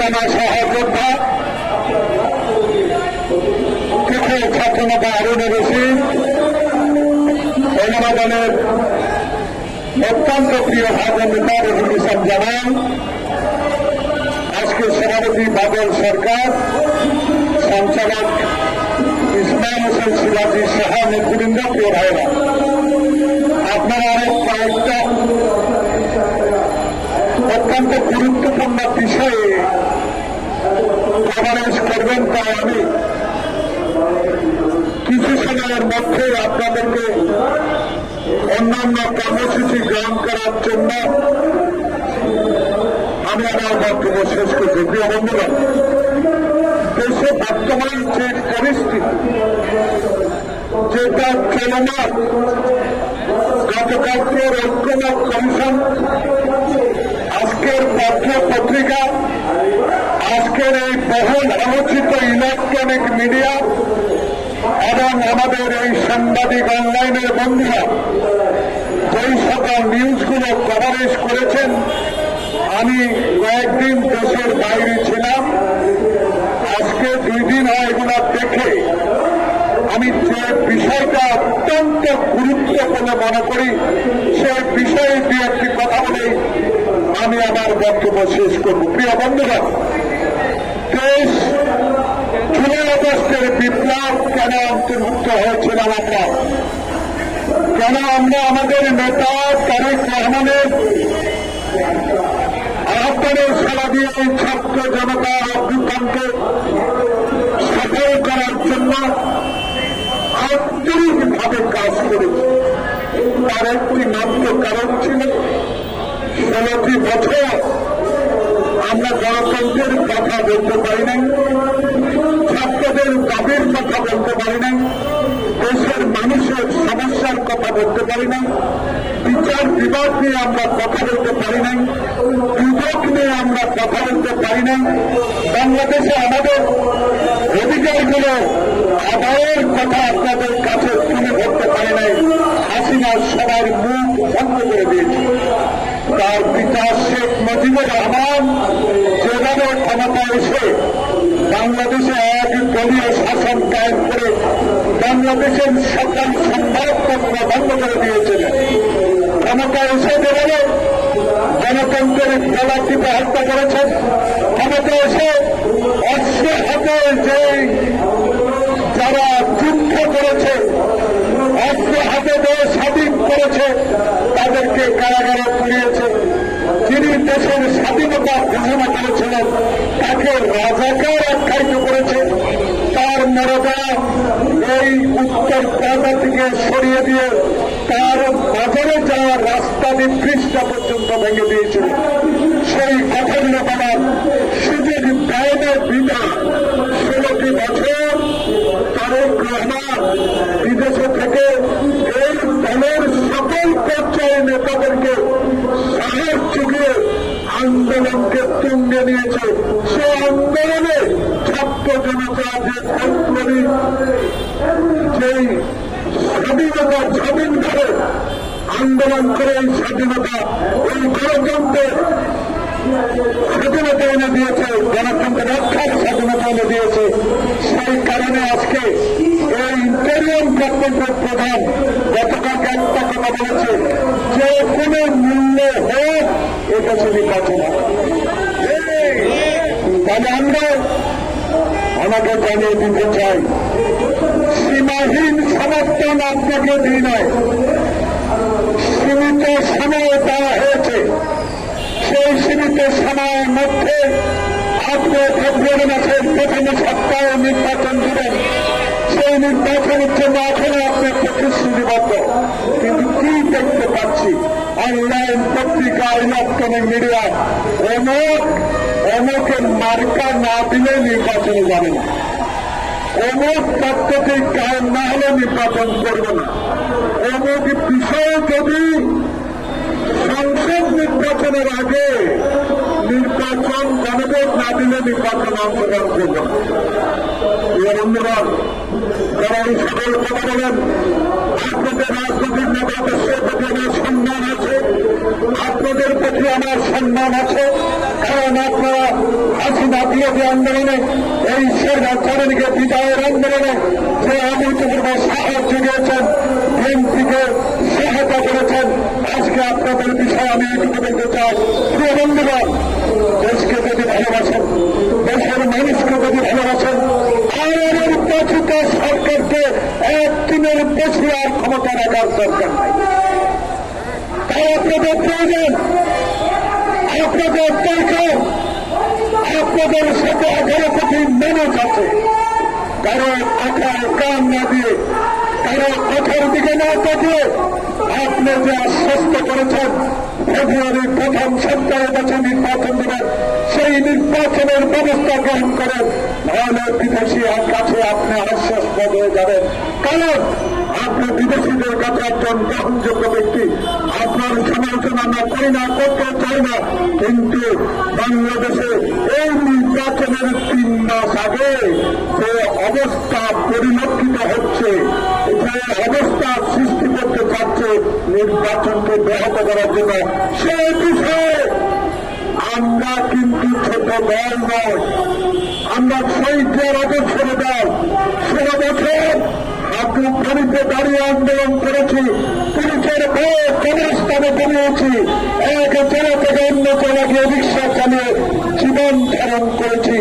সেনা সহযোদ্ধা কিছু ছাত্রনেতা আরুণের রশিদ অনুমোদনের অত্যন্ত প্রিয় ভাজন নেতা রহিম ইসলাম জামান, আজকের সভাপতি বাদল সরকার, সঞ্চালক ইসমাইল হোসেন শিবাজী সহ নেতৃবৃন্দ, প্রিয় ভাইরা, আপনারা অনেক কয়েকটা অত্যন্ত গুরুত্বপূর্ণ বিষয়ে কভারেজ করবেন, তাই আমি কিছু সময়ের মধ্যে আপনাদেরকে অন্যান্য কর্মসূচি গ্রহণ করার জন্য আমি আমার বক্তব্য শেষ করছি। প্রিয় বন্ধুরা, দেশে বর্তমান যে পরিস্থিতি যেটা চলমান, গতকালকের ঐক্যমত কমিশন, আজকের পত্র পত্রিকা, আজকের এই বহুল আলোচিত ইলেকট্রনিক মিডিয়া এবং আমাদের এই সাংবাদিক অনলাইনের বন্ধুরা যেই সকল নিউজগুলো কভারেজ করেছেন, আমি কয়েকদিন দেশের বাইরে ছিলাম, আজকে 2 দিন হয় এগুলো দেখে আমি যে বিষয়টা অত্যন্ত গুরুত্বপূর্ণ মনে করি সেই বিষয়ে দু একটি কথা বলে আমি আমার বক্তব্য শেষ করব। প্রিয় বন্ধুরা, দেশ জুলাই আগস্টের বিপ্লব কেন অন্তর্ভুক্ত হয়েছিলাম আমরা, কেন আমরা আমাদের নেতা তারেক রহমানের আহ্বানের সাড়া দিয়ে এই ছাত্র জনতার অভ্যুত্থানকে সফল করার জন্য আন্তরিকভাবে কাজ করেছি। তার একটি মাত্র কারণ ছিল 16টি বছর আমরা গণতন্ত্রের কথা বলতে পারি নাই, ছাত্রদের দাবির কথা বলতে পারি নাই, দেশের মানুষের সমস্যার কথা বলতে পারি নাই, বিচার বিভাগ নিয়ে আমরা কথা বলতে পারি নাই, দুদক নিয়ে আমরা কথা বলতে পারি নাই, বাংলাদেশে আমাদের অধিকারগুলো আদায়ের কথা আপনাদের কাছে তুলে ধরতে পারি নাই। হাসিনা সবার মুখ বন্ধ করে দিয়েছে। তার পিতা শেখ মুজিবুর রহমান যেভাবে ক্ষমতা এসে বাংলাদেশে এক দলীয় শাসন কায়েম করে বাংলাদেশের সকল সংবাদপত্র বন্ধ করে দিয়েছিলেন, ক্ষমতা এসে যেভাবে গণতন্ত্রের গলাটিকে হত্যা করেছেন, ক্ষমতা এসে অস্ত্র হাতে যে যারা যুদ্ধ করেছে, অস্ত্র হাতে দেশ স্বাধীন করেছে, তাদেরকে কারাগারে পুড়িয়েছে, যিনি দেশের স্বাধীনতা ঘোষণা করেছিলেন তাকে রাজাকার আখ্যায়িত করেছে, তার মর্যাদা এই উত্তর প্লাজা থেকে সরিয়ে দিয়ে তার বাজারে যাওয়ার রাস্তা নির্দিষ্ট পর্যন্ত ভেঙে দিয়েছিল। সেই কথাগুলো বলার সুযোগ দেয়নের বিনা 16টি বছর তারেক রহমান বিদেশে থেকে এই দলের সকল পর্যায়ের নেতাদেরকে সাহস যুগিয়ে আন্দোলনকে তুঙ্গে নিয়েছে। সে আন্দোলনে ছাত্র জনতা যে বৈপ্লবী যেই স্বাধীনতা স্বাধীন করে আন্দোলন করে এই স্বাধীনতা, এই গণতন্ত্রের স্বাধীনতা এনে দিয়েছে, গণতন্ত্র রক্ষার স্বাধীনতা এনে দিয়েছে। সেই কারণে আজকে এই ইন্টারিয়াম গভর্নমেন্টের প্রধান গতকাল একটা কথা বলেছে, যে কোনো মূল্য হোক এটা সে নির্বাচন হবে। তাহলে আমরা আমাকে জানিয়ে দিতে চাই, সীমাহীন সমর্থন আপনাকে দিই নয়, সীমিত সময় দেওয়া হয়েছে। সেই সীমিত সময়ের মধ্যে আপনি ফেব্রুয়ারি মাসের প্রথম সপ্তাহে নির্বাচন দিবেন। সেই নির্বাচনের জন্য এখনো আপনি প্রতিশ্রুতিবদ্ধ, কিন্তু কি দেখতে পাচ্ছি অনলাইন পত্রিকা, ইলেকট্রনিক মিডিয়া, অমুকের মার্কা না দিলে নির্বাচনে যাবে না, অমুক পদ্ধতি কায়েম না হলে নির্বাচন করবে না, অমুক বিষয়ে যদি সংসদ নির্বাচনের আগে নির্বাচন গণভোট না দিলে নির্বাচন অংশগ্রহণ করবে না। বন্ধুগণ, যারা এই সকল কথা বলেন, আপনাদের রাজনৈতিক নেতাদের প্রতি আমার সম্মান আছে, আপনাদের প্রতি আমার সম্মান আছে, কারণ আপনারা হাসিনা বিরোধী আন্দোলনে এই শেরবাজারকে বিজয়ের আন্দোলনে যে অভূতপূর্ব সাহস জুগিয়েছেন, বিএনপিকে সহায়তা করেছেন। আজকে আপনাদের বিষয়ে আমি এটুকু বলতে চাই, প্রিয় বন্ধুগণ, দেশকে যদি ভালোবাসেন, দেশের মানুষকে যদি ভালোবাসেন, আর নির্বাচিত সরকারকে একদিনের বেশি আর ক্ষমতা রাখার দরকার নাই। তাই আপনাদের প্রয়োজন, আপনাদের দরকার, আপনাদের সাথে 18 কোটি মানুষ আছে। কারো কথায় কান না দিয়ে, কারো কথার দিকে না তাকিয়ে আপনি যে আশ্বস্ত করেছেন ফেব্রুয়ারির প্রথম সপ্তাহে বছর নির্বাচন দেবেন, সেই নির্বাচনের ব্যবস্থা গ্রহণ করেন, নাহলে বিদেশি কাছে আপনি হাস্যাস্পদ হয়ে যাবেন। কারণ আপনি বিদেশিদের কাছে একজন গ্রহণযোগ্য ব্যক্তি। আপনার সমালোচনা আমরা করি না, করতে চাই না, কিন্তু বাংলাদেশে এই নির্বাচনের 3 মাস আগে যে অবস্থা পরিলক্ষিত হচ্ছে, যে অবস্থা সৃষ্টি করতে চাচ্ছে নির্বাচনকে ব্যাহত করার জন্য, সে বিষয়ে আমরা কিন্তু ছোট দল নয়, আমরা শহীদদের আদর্শের দল। 16 বছর হাঁটু পানিতে দাঁড়িয়ে আন্দোলন করেছি, পুলিশের ভয়ে জনস্থানে বেরিয়েছি, এক জেলা থেকে অন্য জেলা গিয়ে রিক্সা চালিয়ে জীবন ধারণ করেছি।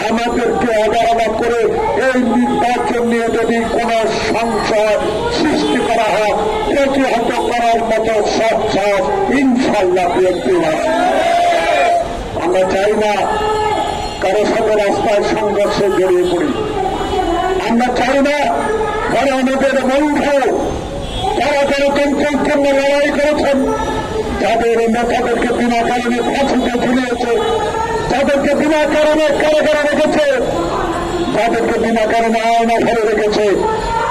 আমাদেরকে অবহেলা করে এই নির্বাচন নিয়ে যদি কোন সংশয় সৃষ্টি করা হয়, প্রতিহত করার মতো সৎসাহস ইনশাল্লাহ বিএনপি আছে। আমরা চাই না কারো সাথে রাস্তায় সংঘর্ষে জড়িয়ে পড়ি। আমরা চাই না যারা আমাদের বন্ধু, যারা গণতন্ত্রের জন্য লড়াই করেছেন, যাদের নেতাদেরকে বিনা কারণে ফাঁসিতে ঝুলিয়েছে, যাদেরকে বিনা কারণে কারাগারে রেখেছে, যাদেরকে বিনা কারণে আয়না ফেলে রেখেছে,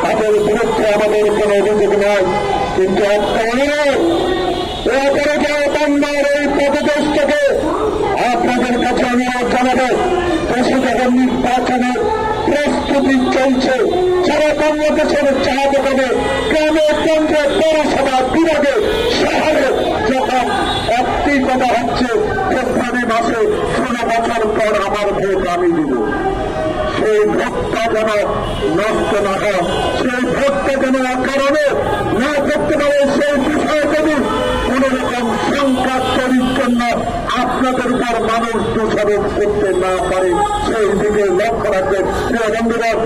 তাদের বিরুদ্ধে আমাদের কোন অভিযোগ নয়। কিন্তু একটা অনুরোধ, এরপরে যারা বাংলার এই পদদেশ থেকে আপনাদের কাছে অনুরোধ জানাবে, দেশে যখন নির্বাচনের প্রস্তুতি চলছে, সারা বাংলাদেশের চা দোকানে, গ্রামে, কেন্দ্রে, পৌরসভা, বিভাগে, শহরে যখন একটি কথা হচ্ছে ফেব্রুয়ারি মাসে 16 বছর পর আমার ভোট আমি দিব, সেই ভোটটা যেন নষ্ট না হয়, সেই ভোটটা যেন কারণে না করতে পারে, সেই বিষয়ে যদি কোন রকম শঙ্কা তৈরির জন্য আপনাদের উপর মানুষ দোষারোপ করতে না পারে, সেই দিকে লক্ষ্য রাখবেন। প্রিয় বন্ধুগণ,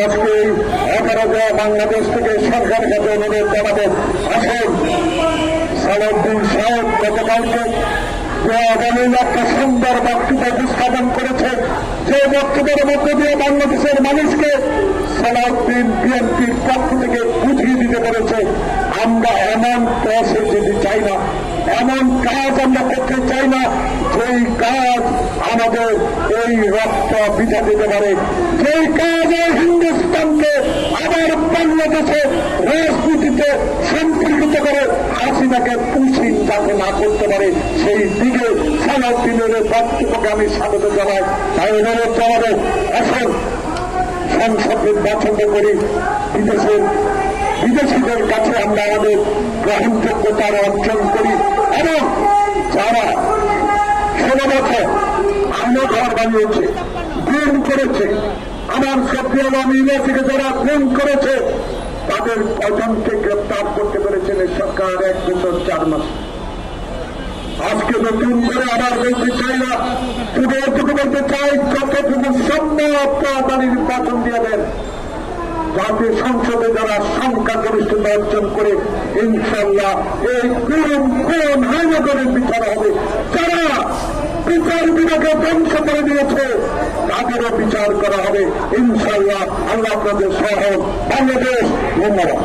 আজকে এই 11 বাংলাদেশ থেকে সরকারের কাছে অনুরোধ জানাবেন, আসেন সালাউদ্দিন সাহেব গতকালকে যে আগামী একটা সুন্দর বক্তব্য উপস্থাপন করেছে, যে বক্তব্যের মধ্যে দিয়ে বাংলাদেশের মানুষকে সালাউদ্দিন বিএনপির পক্ষ থেকে বুঝিয়ে দিতে পেরেছে আমরা এমন পথে যেতে চাই না, এমন কাজ আমরা করতে চাই না যেই কাজ আমাদের এই রক্ত বিধা দিতে পারে, যেই কাজ হিন্দুস্তানকে আবার বাংলাদেশে রাজনীতিতে সম্পর্কিত করে হাসিনাকে পুষিন যাতে না করতে পারে, সেই দিকে সালাউদ্দিনের বক্তব্যকে আমি স্বাগত জানাই। তাই অনুরোধ জানাবো, এখন সংসদ নির্বাচন করি, বিদেশিদের কাছে আমরা আমাদের গ্রহণযোগ্যতার অর্জন করি, এবং যারা 16 বছর আইন ঘর বানিয়েছে, খুন করেছে, আমার সক্রিয় মিলে থেকে যারা খুন করেছে, তাদের কজনকে গ্রেপ্তার করতে পেরেছেন সরকার 1 বছর 4 মাস। আজকে নতুন করে আবার বলতে চাই না, শুধু এটুকু বলতে চাই, যতটুকু সম্ভব তাড়াতাড়ি নির্বাচন দিয়ে দেন, যাতে সংসদে যারা সংখ্যাগরিষ্ঠতা অর্জন করে ইনশাল্লাহ এই কোন হাইনগরের বিচার হবে। যারা বিচার বিভাগে ধ্বংস করে দিয়েছে তাদেরও বিচার করা হবে ইনশাল্লাহ। আল্লাহ আপনাদের সহ বাংলাদেশ। ধন্যবাদ।